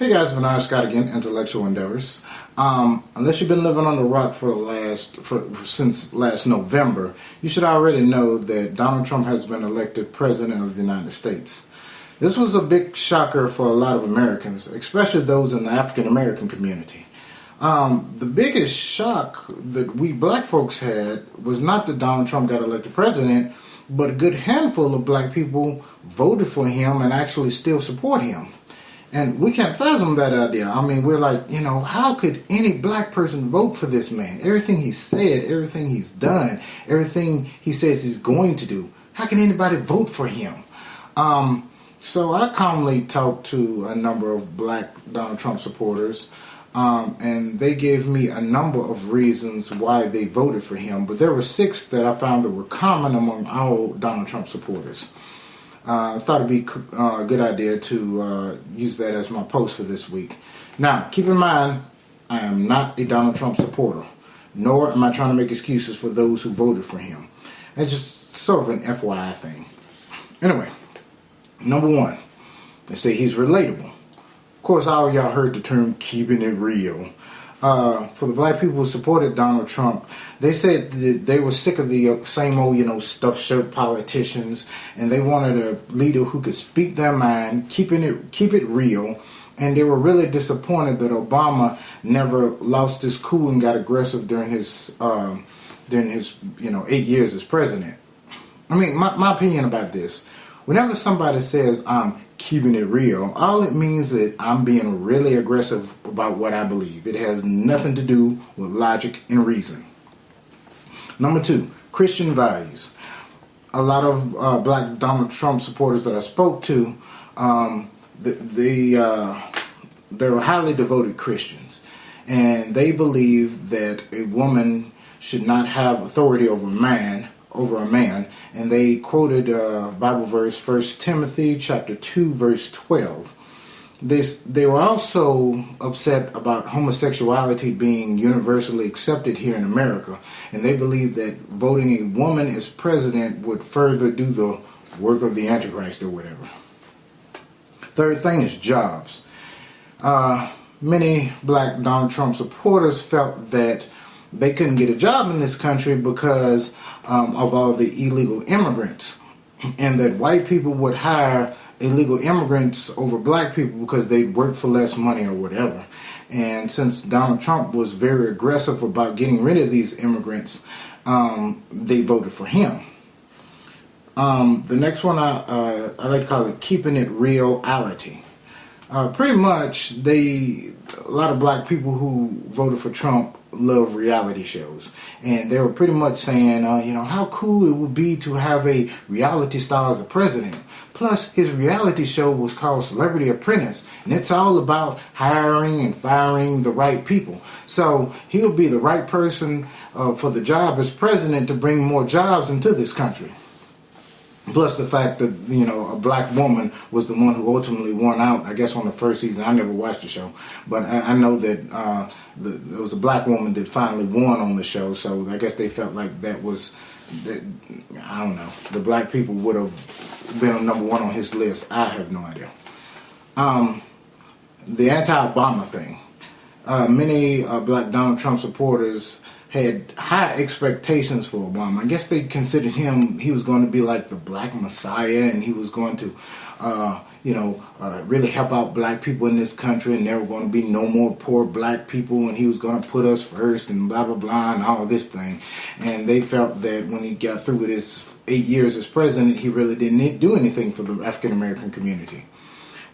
Hey guys, Vinod Scott again, Intellectual Endeavors. Unless you've been living on the rock since last November, you should already know that Donald Trump has been elected President of the United States. This was a big shocker for a lot of Americans, especially those in the African American community. The biggest shock that we black folks had was not that Donald Trump got elected president, but a good handful of black people voted for him and actually still support him. And we can't fathom that idea. I mean, we're like, how could any black person vote for this man? Everything he said, everything he's done, everything he says he's going to do. How can anybody vote for him? So I commonly talked to a number of black Donald Trump supporters, and they gave me a number of reasons why they voted for him. But there were 6 that I found that were common among all Donald Trump supporters. I thought it'd be a good idea to use that as my post for this week. Now, keep in mind, I am not a Donald Trump supporter, nor am I trying to make excuses for those who voted for him. It's just sort of an FYI thing. Anyway, number 1, they say he's relatable. Of course, all of y'all heard the term keeping it real. For the black people who supported Donald Trump, they said that they were sick of the same old, stuffed shirt politicians, and they wanted a leader who could speak their mind, keep it real, and they were really disappointed that Obama never lost his cool and got aggressive during his 8 years as president. I mean, my opinion about this, whenever somebody says I'm keeping it real, all it means is that I'm being really aggressive about what I believe. It has nothing to do with logic and reason. Number 2, Christian values. A lot of black Donald Trump supporters that I spoke to, they were highly devoted Christians, and they believe that a woman should not have authority over a man, and they quoted Bible verse 1 Timothy chapter 2 verse 12. They were also upset about homosexuality being universally accepted here in America, and they believe that voting a woman as president would further do the work of the Antichrist or whatever. Third thing is jobs. Many black Donald Trump supporters felt that they couldn't get a job in this country because of all the illegal immigrants, and that white people would hire illegal immigrants over black people because they'd work for less money or whatever. And since Donald Trump was very aggressive about getting rid of these immigrants, they voted for him. The next one I like to call it keeping it reality. Pretty much, a lot of black people who voted for Trump love reality shows, and they were pretty much saying, how cool it would be to have a reality star as a president. Plus, his reality show was called Celebrity Apprentice, and it's all about hiring and firing the right people. So he'll be the right person for the job as president to bring more jobs into this country. Plus the fact that, a black woman was the one who ultimately won out, I guess, on the first season. I never watched the show, but I know that there was a black woman that finally won on the show, so I guess they felt like I don't know, the black people would have been on number 1 on his list. I have no idea. The anti-Obama thing. Many black Donald Trump supporters had high expectations for Obama. I guess they considered he was going to be like the black messiah, and he was going to, really help out black people in this country, and there were going to be no more poor black people, and he was going to put us first, and blah, blah, blah, and all this thing. And they felt that when he got through with his 8 years as president, he really didn't do anything for the African-American community.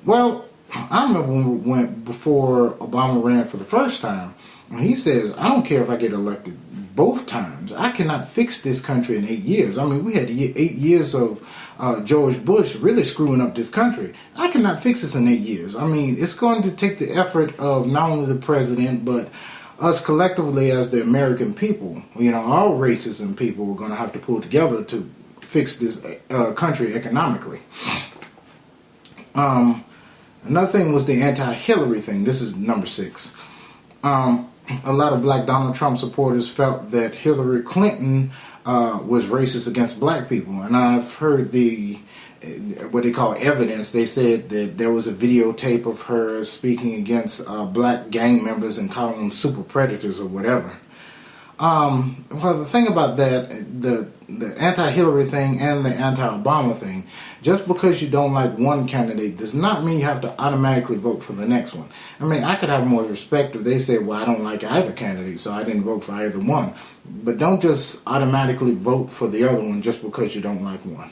Well, I remember before Obama ran for the first time, and he says, I don't care if I get elected both times. I cannot fix this country in 8 years. I mean, we had 8 years of George Bush really screwing up this country. I cannot fix this in 8 years. I mean, it's going to take the effort of not only the president, but us collectively as the American people. All races and people are going to have to pull together to fix this country economically. Another thing was the anti-Hillary thing. This is number 6. A lot of black Donald Trump supporters felt that Hillary Clinton was racist against black people, and I've heard the what they call evidence. They said that there was a videotape of her speaking against black gang members and calling them super predators or whatever. Well, the thing about that, the anti-Hillary thing and the anti-Obama thing, just because you don't like one candidate does not mean you have to automatically vote for the next one. I mean, I could have more respect if they say, well, I don't like either candidate, so I didn't vote for either one. But don't just automatically vote for the other one just because you don't like one.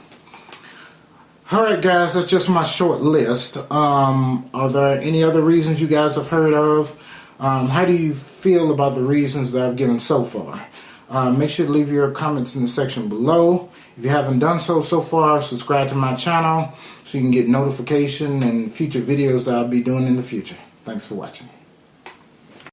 Alright guys, that's just my short list. Are there any other reasons you guys have heard of? How do you feel about the reasons that I've given so far? Make sure to leave your comments in the section below. If you haven't done so far, subscribe to my channel so you can get notification and future videos that I'll be doing in the future. Thanks for watching.